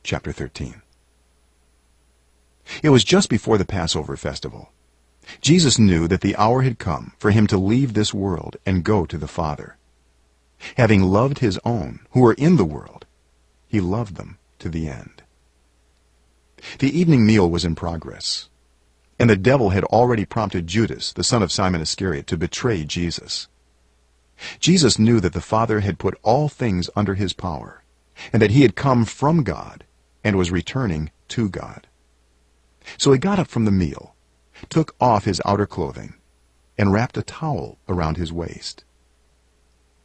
chapter 13. It was just before the Passover festival. Jesus knew that the hour had come for him to leave this world and go to the Father. Having loved his own who were in the world, he loved them to the end. The evening meal was in progress, and the devil had already prompted Judas, the son of Simon Iscariot, to betray Jesus. Jesus knew that the Father had put all things under his power, and that he had come from God and was returning to God. So he got up from the meal, took off his outer clothing, and wrapped a towel around his waist.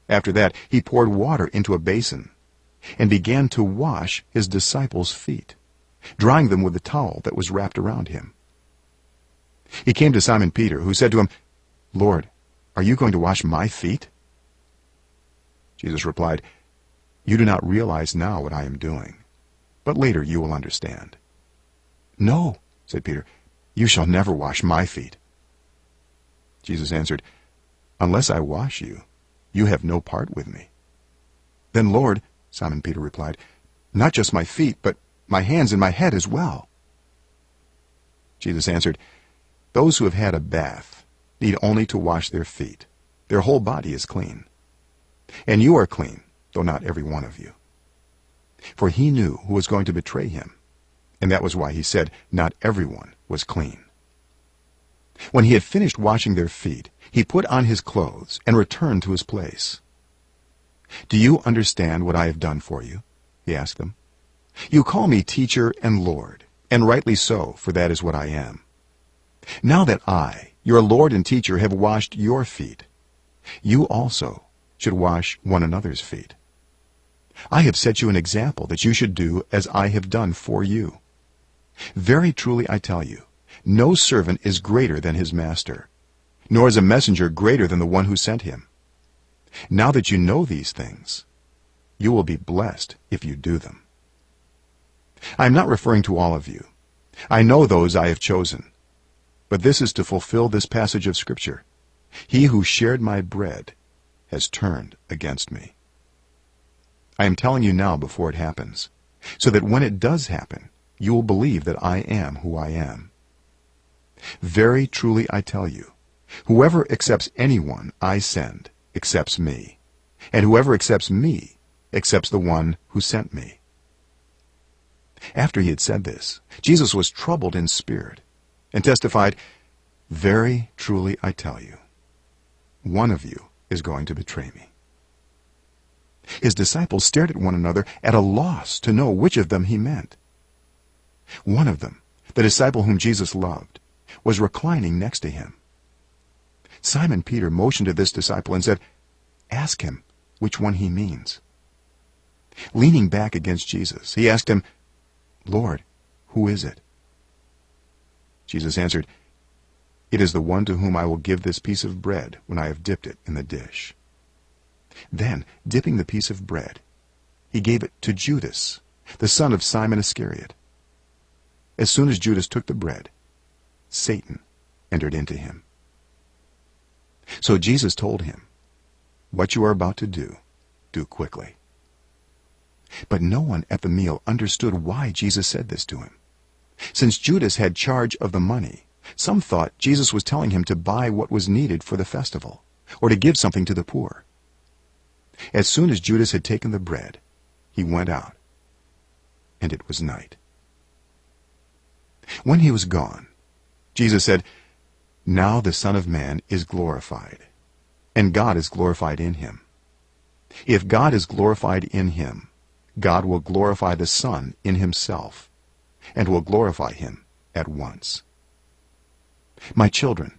After that, he poured water into a basin and began to wash his disciples' feet, drying them with the towel that was wrapped around him. He came to Simon Peter, who said to him, "Lord, are you going to wash my feet?" Jesus replied, "You do not realize now what I am doing, but later you will understand." "No," said Peter, "you shall never wash my feet." Jesus answered, "Unless I wash you, you have no part with me." "Then, Lord," Simon Peter replied, "not just my feet, but my hands and my head as well." Jesus answered, "Those who have had a bath need only to wash their feet. Their whole body is clean. And you are clean, though not every one of you." For he knew who was going to betray him, and that was why he said not everyone was clean. When he had finished washing their feet, he put on his clothes and returned to his place. "Do you understand what I have done for you?" he asked them. "You call me teacher and Lord, and rightly so, for that is what I am. Now that I, your Lord and teacher, have washed your feet, you also should wash one another's feet. I have set you an example that you should do as I have done for you. Very truly I tell you, no servant is greater than his master, nor is a messenger greater than the one who sent him. Now that you know these things, you will be blessed if you do them. I am not referring to all of you. I know those I have chosen. But this is to fulfill this passage of Scripture. He who shared my bread has turned against me. I am telling you now before it happens, so that when it does happen, you will believe that I am who I am. Very truly I tell you, whoever accepts anyone I send accepts me, and whoever accepts me accepts the one who sent me." After he had said this, Jesus was troubled in spirit and testified, "Very truly I tell you, one of you is going to betray me." His disciples stared at one another at a loss to know which of them he meant. One of them, the disciple whom Jesus loved, was reclining next to him. Simon Peter motioned to this disciple and said, "Ask him which one he means." Leaning back against Jesus, he asked him, "Lord, who is it?" Jesus answered, "It is the one to whom I will give this piece of bread when I have dipped it in the dish." Then, dipping the piece of bread, he gave it to Judas, the son of Simon Iscariot. As soon as Judas took the bread, Satan entered into him. So Jesus told him, "What you are about to do, do quickly." But no one at the meal understood why Jesus said this to him. Since Judas had charge of the money, some thought Jesus was telling him to buy what was needed for the festival, or to give something to the poor. As soon as Judas had taken the bread, he went out, and it was night. When he was gone, Jesus said, "Now the Son of Man is glorified, and God is glorified in him. If God is glorified in him, God will glorify the Son in himself, and will glorify him at once. My children,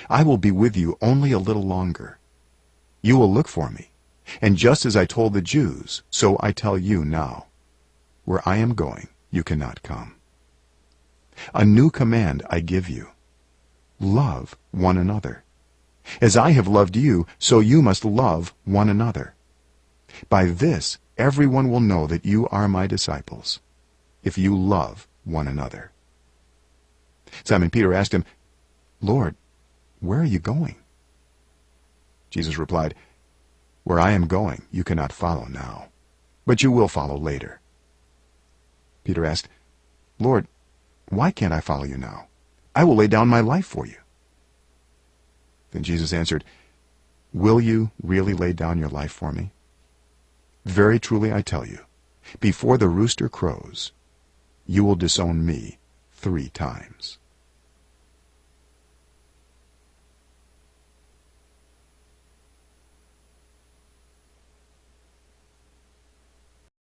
I will be with you only a little longer. You will look for me, and just as I told the Jews, so I tell you now. Where I am going, you cannot come. A new command I give you. Love one another. As I have loved you, so you must love one another. By this, everyone will know that you are my disciples, if you love one another." Simon Peter asked him, "Lord, where are you going?" Jesus replied, "Where I am going, you cannot follow now, but you will follow later." Peter asked, "Lord, why can't I follow you now? I will lay down my life for you." Then Jesus answered, "Will you really lay down your life for me? Very truly I tell you, before the rooster crows, you will disown me 3 times."